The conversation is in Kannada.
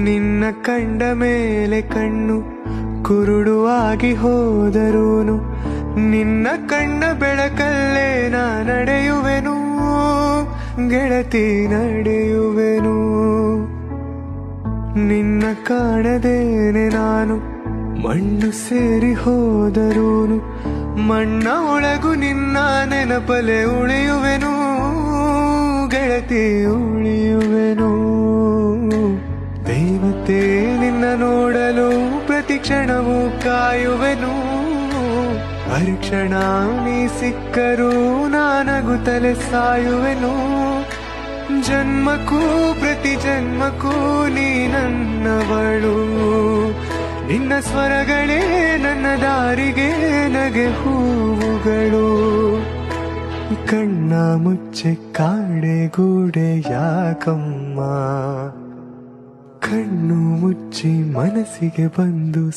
ನಿನ್ನ ಕಂಡ ಮೇಲೆ ಕಣ್ಣು ಕುರುಡುವಾಗಿ ಹೋದರೂನು ನಿನ್ನ ಕಣ್ಣ ಬೆಳಕಲ್ಲೇ ನಾ ನಡೆಯುವೆನು ಗೆಳತಿ ನಡೆಯುವೆನು. ನಿನ್ನ ಕಾಣದೇನೆ ನಾನು ಮಣ್ಣು ಸೇರಿ ಹೋದರೂನು ಮಣ್ಣ ಒಳಗು ನಿನ್ನ ನೆನಪಲೆ ಉಳಿಯುವೆನು ಗೆಳತಿ ಉಳಿಯುವೆನು. ದೇವತೆ ನಿನ್ನ ನೋಡಲು ಪ್ರತಿ ಕ್ಷಣವೂ ಕಾಯುವೆನು. ಪರೀಕ್ಷಣ ನೀ ಸಿಕ್ಕರೂ ನಾನಗುತ್ತಲೆ ಸಾಯುವೆನು. ಜನ್ಮಕ್ಕೂ ಪ್ರತಿ ಜನ್ಮಕ್ಕೂ ನೀ ನನ್ನವಳು. ನಿನ್ನ ಸ್ವರಗಳೇ ನನ್ನ ದಾರಿಗೆ ನಗೆ ಹೂವುಗಳು. ಕಣ್ಣ ಮುಚ್ಚೆ ಕಾಡೆ ಗೂಡೆ ಯಾಕಮ್ಮ, ಕಣ್ಣು ಮುಚ್ಚಿ ಮನಸ್ಸಿಗೆ ಬಂದು